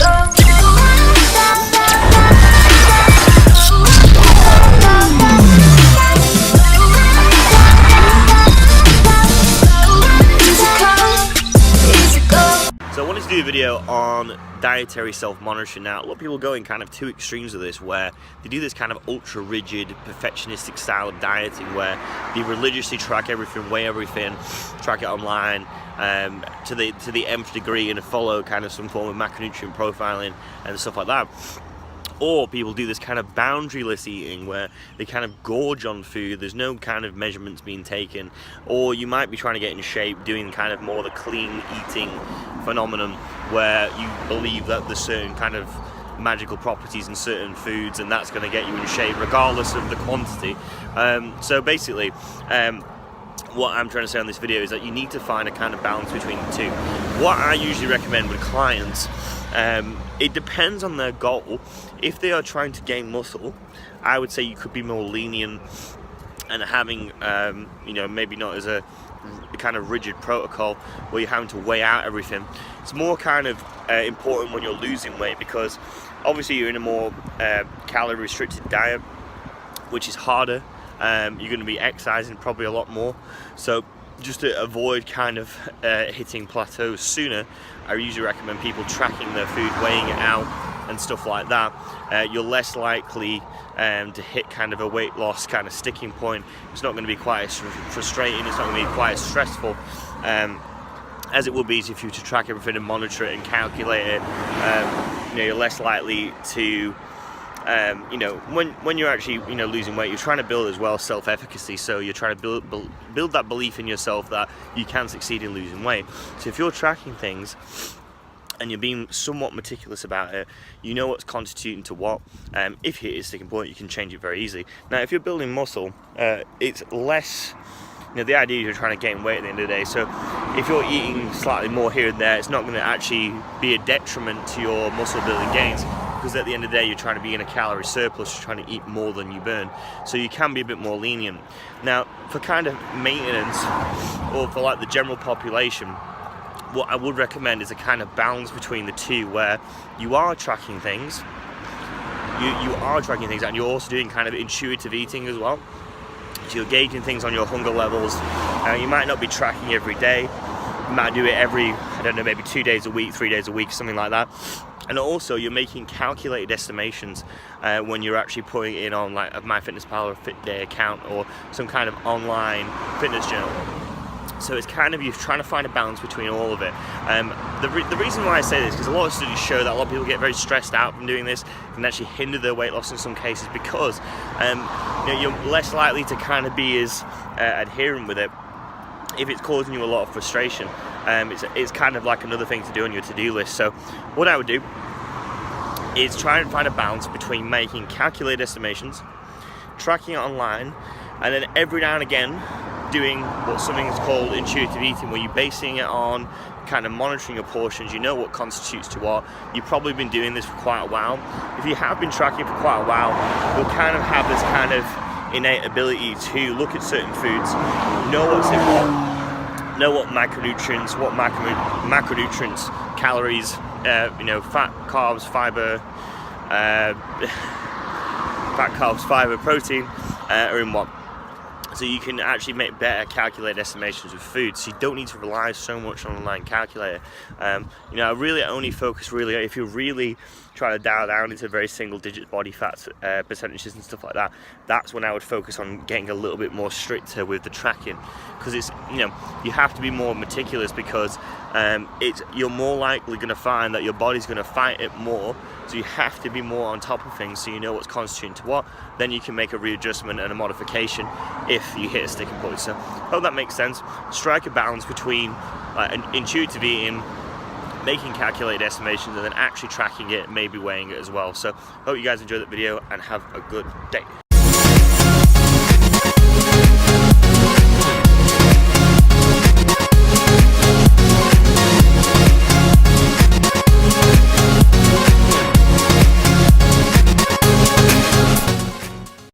So I wanted to do a video on dietary self-monitoring. Now, a lot of people go in kind of two extremes of this, where they do this kind of ultra-rigid, perfectionistic style of dieting, where they religiously track everything, weigh everything, track it online to the nth degree, and follow kind of some form of macronutrient profiling and stuff like that. Or people do this kind of boundaryless eating, where they kind of gorge on food, there's no kind of measurements being taken. Or you might be trying to get in shape, doing kind of more the clean eating phenomenon, where you believe that there's certain kind of magical properties in certain foods, and that's going to get you in shape regardless of the quantity. So basically, what I'm trying to say on this video is that you need to find a kind of balance between the two. What I usually recommend with clients, it depends on their goal. If they are trying to gain muscle, I would say you could be more lenient and having, maybe not as a kind of rigid protocol where you're having to weigh out everything. It's more kind of important when you're losing weight, because obviously you're in a more calorie restricted diet, which is harder. You're going to be exercising probably a lot more. So just to avoid kind of hitting plateaus sooner, I usually recommend people tracking their food, weighing it out and stuff like that. You're less likely to hit kind of a weight loss kind of sticking point. It's not going to be quite as frustrating, it's not going to be quite as stressful as it would be if you were to track everything and monitor it and calculate it. You're less likely to when you're actually losing weight, you're trying to build as well self-efficacy. So you're trying to build that belief in yourself that you can succeed in losing weight. So if you're tracking things and you're being somewhat meticulous about it, you know what's constituting to what. If you hit a sticking point, you can change it very easily. Now, if you're building muscle, it's less. The idea is you're trying to gain weight at the end of the day. So if you're eating slightly more here and there, it's not going to actually be a detriment to your muscle building gains, because at the end of the day you're trying to be in a calorie surplus, you're trying to eat more than you burn. So you can be a bit more lenient. Now, for kind of maintenance, or for like the general population, what I would recommend is a kind of balance between the two, where you are tracking things, and you're also doing kind of intuitive eating as well. So you're gauging things on your hunger levels. You might not be tracking every day. You might do it every, maybe 2 days a week, 3 days a week, something like that. And also you're making calculated estimations when you're actually putting it in on like a MyFitnessPal or a FitDay account or some kind of online fitness journal. So it's kind of, you're trying to find a balance between all of it. The reason why I say this, because a lot of studies show that a lot of people get very stressed out from doing this and actually hinder their weight loss in some cases, because you're less likely to kind of be as adherent with it if it's causing you a lot of frustration. It's kind of like another thing to do on your to-do list. So what I would do is try and find a balance between making calculated estimations, tracking it online, and then every now and again doing what something is called intuitive eating, where you're basing it on kind of monitoring your portions. You know what constitutes to what. You've probably been doing this for quite a while. If you have been tracking for quite a while, you'll kind of have this kind of innate ability to look at certain foods, know what's in what, know what macronutrients, calories, fat, carbs, fiber, protein are in what. So you can actually make better calculated estimations of food. So you don't need to rely so much on an online calculator. I really only focus if you're really trying to dial down into very single-digit body fat percentages and stuff like that. That's when I would focus on getting a little bit more stricter with the tracking, because it's you have to be more meticulous, because you're more likely going to find that your body's going to fight it more. So you have to be more on top of things, so you know what's constituting to what. Then you can make a readjustment and a modification if you hit a sticking point. So hope that makes sense. Strike a balance between an intuitive eating, making calculated estimations, and then actually tracking it, maybe weighing it as well. So hope you guys enjoyed that video and have a good day.